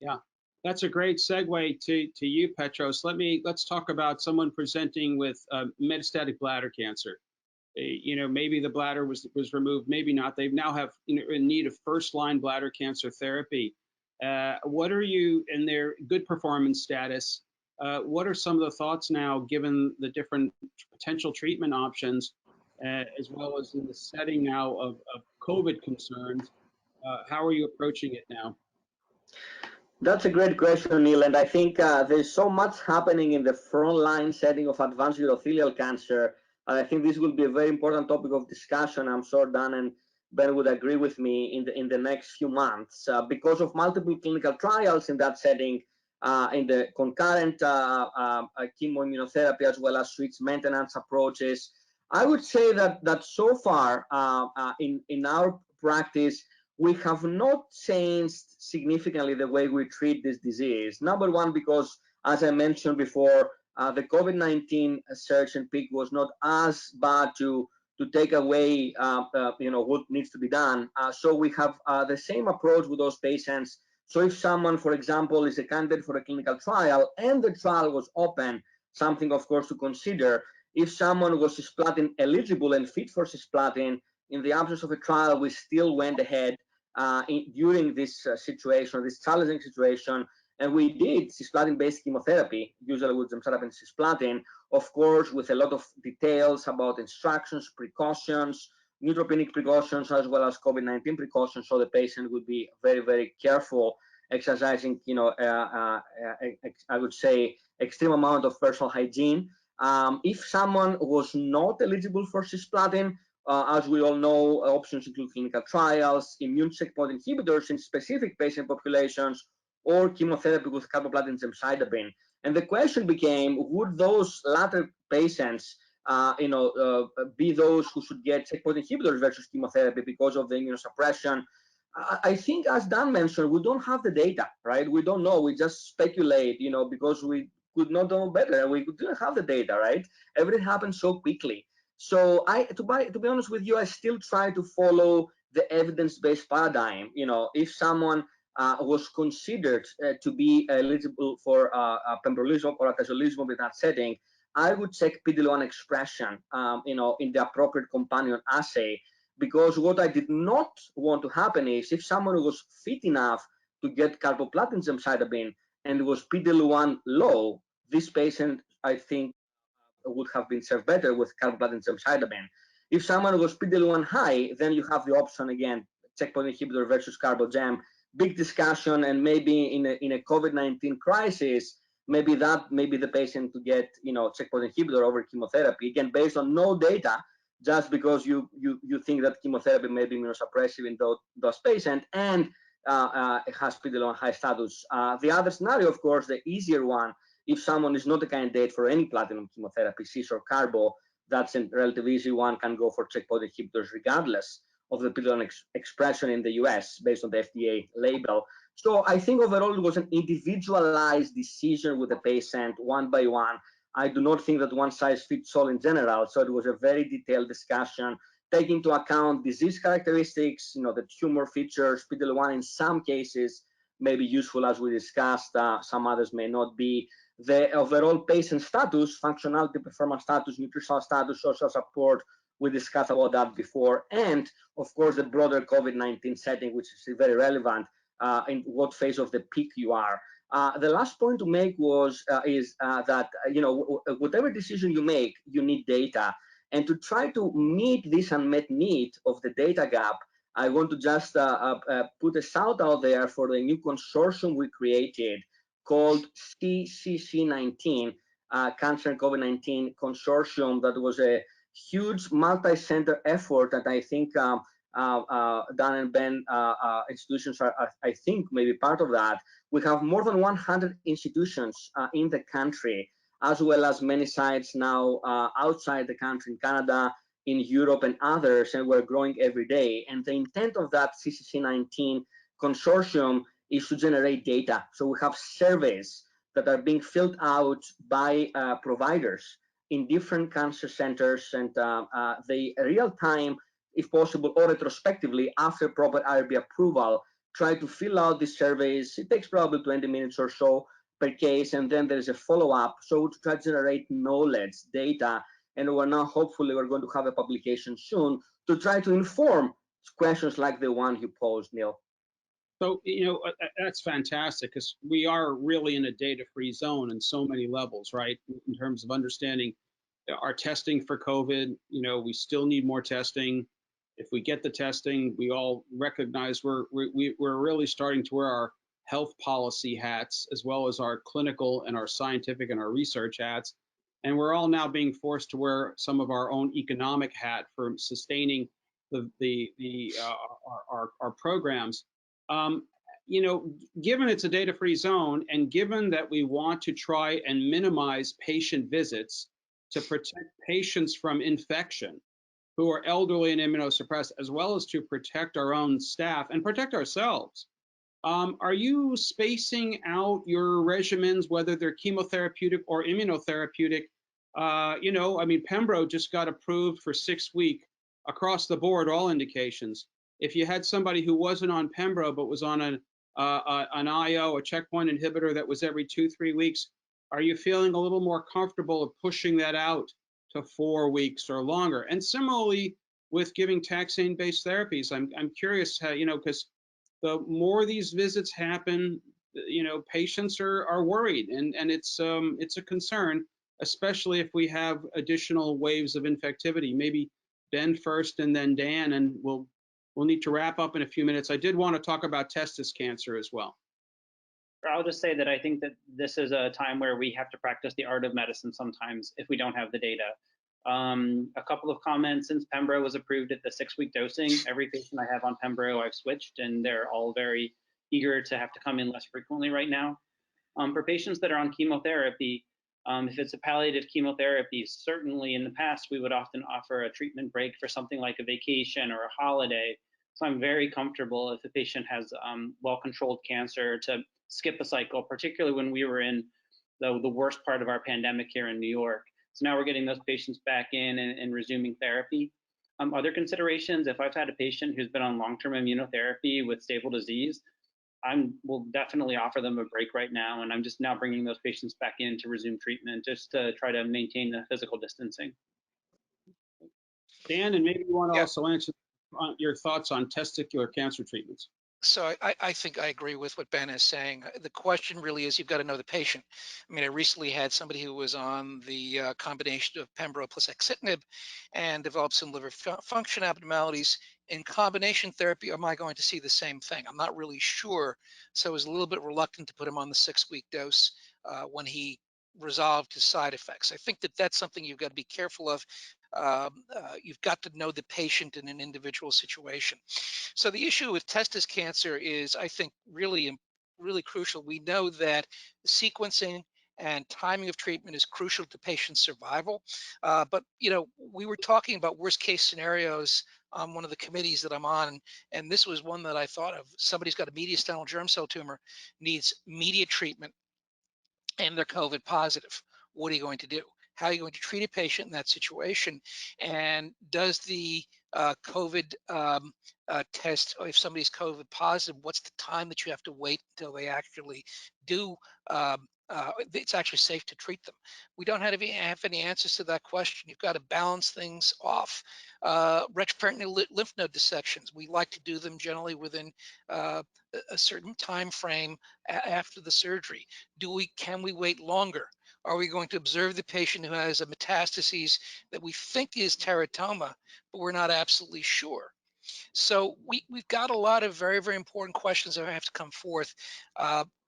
Yeah, that's a great segue to you, Petros. Let's talk about someone presenting with metastatic bladder cancer. Maybe the bladder was removed, maybe not. They now have in need of first-line bladder cancer therapy. What are you in their good performance status? What are some of the thoughts now, given the different potential treatment options, as well as in the setting now of COVID concerns? How are you approaching it now? That's a great question, Neil, and I think there's so much happening in the frontline setting of advanced urothelial cancer. I think this will be a very important topic of discussion. I'm sure Dan and Ben would agree with me in the next few months because of multiple clinical trials in that setting, in the concurrent chemoimmunotherapy as well as switch maintenance approaches. I would say that so far in our practice, we have not changed significantly the way we treat this disease. Number one, because as I mentioned before, the COVID-19 surge and peak was not as bad to take away what needs to be done. So we have the same approach with those patients. So if someone, for example, is a candidate for a clinical trial and the trial was open, something of course to consider, if someone was cisplatin eligible and fit for cisplatin, in the absence of a trial, we still went ahead during this situation, this challenging situation, and we did cisplatin-based chemotherapy, usually with gemcitabine and cisplatin, of course, with a lot of details about instructions, precautions, neutropenic precautions, as well as COVID-19 precautions, so the patient would be very, very careful, exercising, I would say, extreme amount of personal hygiene. If someone was not eligible for cisplatin, as we all know, options include clinical trials, immune checkpoint inhibitors in specific patient populations, or chemotherapy with carboplatin gemcitabine. And the question became, would those latter patients, be those who should get checkpoint inhibitors versus chemotherapy because of the immunosuppression? I think, as Dan mentioned, we don't have the data, right? We don't know. We just speculate, because we could not know better. We didn't have the data, right? Everything happened so quickly. So to be honest with you, I still try to follow the evidence-based paradigm. If someone was considered to be eligible for pembrolizumab or atezolizumab in that setting, I would check PD-L1 expression, in the appropriate companion assay, because what I did not want to happen is if someone was fit enough to get carboplatin gemcitabine and was PD-L1 low, this patient, I think, would have been served better with carboplatin gemcitabine. If someone was PD-L1 high, then you have the option again, checkpoint inhibitor versus carbogem. Big discussion, and maybe in a COVID-19 crisis, maybe the patient to get checkpoint inhibitor over chemotherapy, again based on no data, just because you think that chemotherapy may be immunosuppressive in those patients and it has PD-L1 high status. The other scenario, of course, the easier one, if someone is not a candidate for any platinum chemotherapy, cis or carbo, that's a relatively easy one, can go for checkpoint inhibitors regardless of the PD-L1 expression in the US based on the FDA label. So I think overall it was an individualized decision with the patient one by one. I do not think that one size fits all in general. So it was a very detailed discussion, taking into account disease characteristics, the tumor features. PD-L1 in some cases may be useful, as we discussed. Some others may not be. The overall patient status, functionality, performance status, nutritional status, social support, we discussed about that before. And of course, the broader COVID-19 setting, which is very relevant in what phase of the peak you are. The last point to make is that, whatever decision you make, you need data. And to try to meet this unmet need of the data gap, I want to just put a shout out there for the new consortium we created called CCC19, Cancer and COVID-19 Consortium. That was a huge multi-center effort that I think Dan and Ben institutions are, I think, maybe part of that. We have more than 100 institutions in the country. as well as many sites now outside the country, in Canada, in Europe, and others, and we're growing every day. And the intent of that CCC19 consortium is to generate data. So we have surveys that are being filled out by providers in different cancer centers, and they real time, if possible, or retrospectively after proper IRB approval, try to fill out these surveys. It takes probably 20 minutes or so per case, and then there's a follow-up. So to try to generate knowledge, data, and we're now hopefully we're going to have a publication soon to try to inform questions like the one you posed, Neal. So, that's fantastic, because we are really in a data-free zone in so many levels, right? In terms of understanding our testing for COVID, we still need more testing. If we get the testing, we all recognize we're really starting to wear our health policy hats, as well as our clinical and our scientific and our research hats. And we're all now being forced to wear some of our own economic hat for sustaining our programs. Given it's a data-free zone, and given that we want to try and minimize patient visits to protect patients from infection who are elderly and immunosuppressed, as well as to protect our own staff and protect ourselves, are you spacing out your regimens, whether they're chemotherapeutic or immunotherapeutic? Pembro just got approved for 6 weeks across the board, all indications. If you had somebody who wasn't on Pembro but was on an IO, a checkpoint inhibitor that was every 2-3 weeks, are you feeling a little more comfortable of pushing that out to 4 weeks or longer? And similarly with giving taxane-based therapies, I'm curious how, because the more these visits happen, patients are worried, and it's a concern, especially if we have additional waves of infectivity. Maybe Ben first and then Dan, and we'll need to wrap up in a few minutes. I did want to talk about testis cancer as well. I'll just say that I think that this is a time where we have to practice the art of medicine sometimes if we don't have the data. A couple of comments: since Pembro was approved at the 6-week dosing, every patient I have on Pembro I've switched, and they're all very eager to have to come in less frequently right now. For patients that are on chemotherapy, if it's a palliative chemotherapy, certainly in the past we would often offer a treatment break for something like a vacation or a holiday. So I'm very comfortable if a patient has well-controlled cancer to skip a cycle, particularly when we were in the worst part of our pandemic here in New York. So now we're getting those patients back in and resuming therapy. Other considerations: if I've had a patient who's been on long-term immunotherapy with stable disease, will definitely offer them a break right now, and I'm just now bringing those patients back in to resume treatment, just to try to maintain the physical distancing. Dan, and maybe you want to also answer your thoughts on testicular cancer treatments. So I think I agree with what Ben is saying. The question really is, you've got to know the patient. I mean, I recently had somebody who was on the combination of Pembro plus axitinib and developed some liver function abnormalities. In combination therapy, am I going to see the same thing? I'm not really sure. So I was a little bit reluctant to put him on the 6-week dose when he resolved his side effects. I think that that's something you've got to be careful of. You've got to know the patient in an individual situation. So the issue with testis cancer is, I think, really crucial. We know that sequencing and timing of treatment is crucial to patient survival. But we were talking about worst case scenarios on one of the committees that I'm on, and this was one that I thought of. Somebody's got a mediastinal germ cell tumor, needs immediate treatment, and they're COVID positive. What are you going to do? How are you going to treat a patient in that situation? And does the COVID test, if somebody's COVID positive, what's the time that you have to wait until they actually do? It's actually safe to treat them. We don't have any answers to that question. You've got to balance things off. Retroperitoneal lymph node dissections, we like to do them generally within a certain time frame after the surgery. Can we wait longer? Are we going to observe the patient who has a metastases that we think is teratoma, but we're not absolutely sure? So we've got a lot of very, very important questions that have to come forth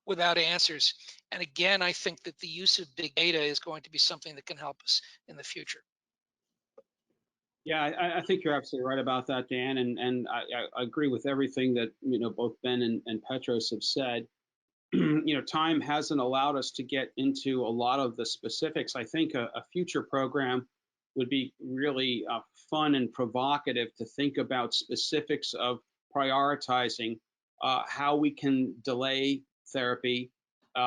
without answers. And again, I think that the use of big data is going to be something that can help us in the future. Yeah, I think you're absolutely right about that, Dan, and I agree with everything that both Ben and Petros have said. time hasn't allowed us to get into a lot of the specifics. I think a future program would be really fun and provocative to think about specifics of prioritizing how we can delay therapy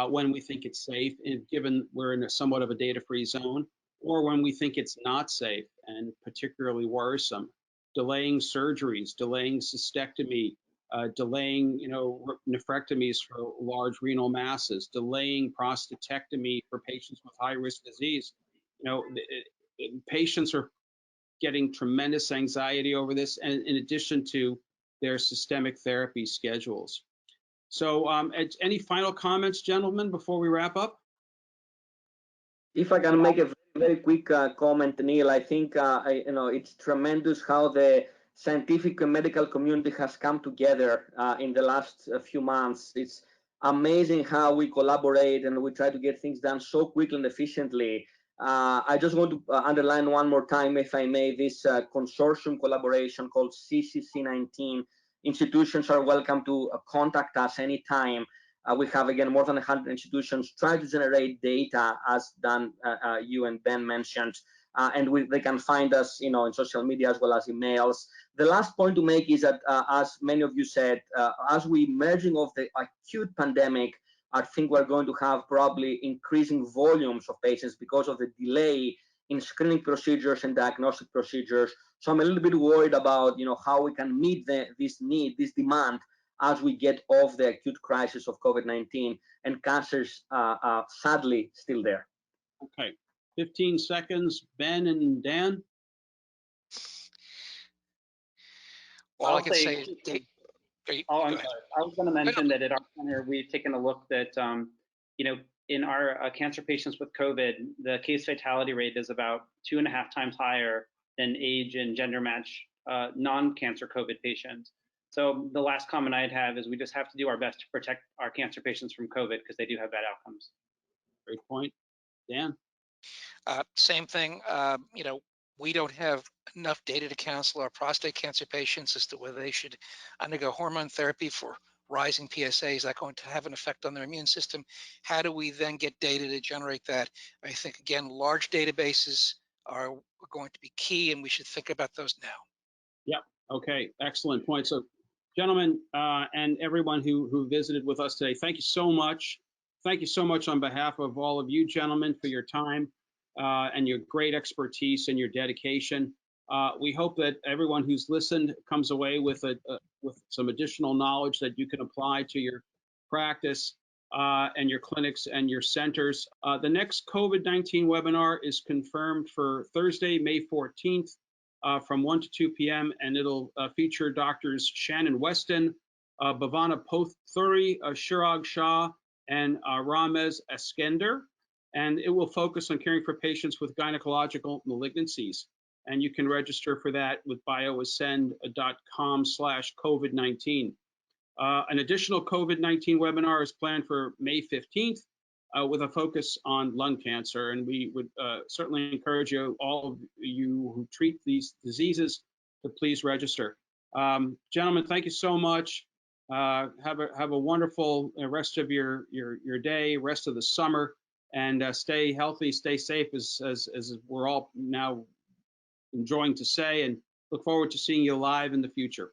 when we think it's safe, and given we're in somewhat of a data-free zone, or when we think it's not safe and particularly worrisome. Delaying surgeries, delaying cystectomy, delaying, nephrectomies for large renal masses, delaying prostatectomy for patients with high-risk disease. Patients are getting tremendous anxiety over this, and in addition to their systemic therapy schedules. So any final comments, gentlemen, before we wrap up? If I can make a very quick comment, Neal, I think it's tremendous how the scientific and medical community has come together in the last few months. It's amazing how we collaborate and we try to get things done so quickly and efficiently. I just want to underline one more time, if I may, this consortium collaboration called CCC19. Institutions are welcome to contact us anytime. We have, again, more than 100 institutions trying to generate data, as Dan, you and Ben mentioned, and they can find us, in social media as well as emails. The last point to make is that, as many of you said, as we emerging of the acute pandemic, I think we're going to have probably increasing volumes of patients because of the delay in screening procedures and diagnostic procedures. So I'm a little bit worried about, how we can meet this need, this demand, as we get off the acute crisis of COVID-19, and cancer's sadly still there. Okay, 15 seconds, Ben and Dan. All I can say is, I'm sorry. I was going to mention that at our center, we've taken a look that, in our cancer patients with COVID, the case fatality rate is about 2.5 times higher than age and gender match non-cancer COVID patients. So the last comment I'd have is we just have to do our best to protect our cancer patients from COVID, because they do have bad outcomes. Great point. Dan? Same thing. We don't have enough data to counsel our prostate cancer patients as to whether they should undergo hormone therapy for rising PSA. Is that going to have an effect on their immune system? How do we then get data to generate that? I think, again, large databases are going to be key, and we should think about those now. Yep. Okay. Excellent point. So, gentlemen, and everyone who visited with us today, thank you so much. Thank you so much on behalf of all of you gentlemen for your time and your great expertise and your dedication. We hope that everyone who's listened comes away with some additional knowledge that you can apply to your practice and your clinics and your centers. The next COVID-19 webinar is confirmed for Thursday, May 14th from 1 to 2 p.m. and it'll feature Doctors Shannon Weston, Bhavana Pothuri, Shirag Shah, and Ramez Eskender. And it will focus on caring for patients with gynecological malignancies. And you can register for that with bioascend.com/COVID-19. An additional COVID-19 webinar is planned for May 15th with a focus on lung cancer. And we would certainly encourage all of you who treat these diseases to please register. Gentlemen, thank you so much. Have a wonderful rest of your day, rest of the summer, and stay healthy, stay safe, as we're all now enjoying to say, and look forward to seeing you live in the future.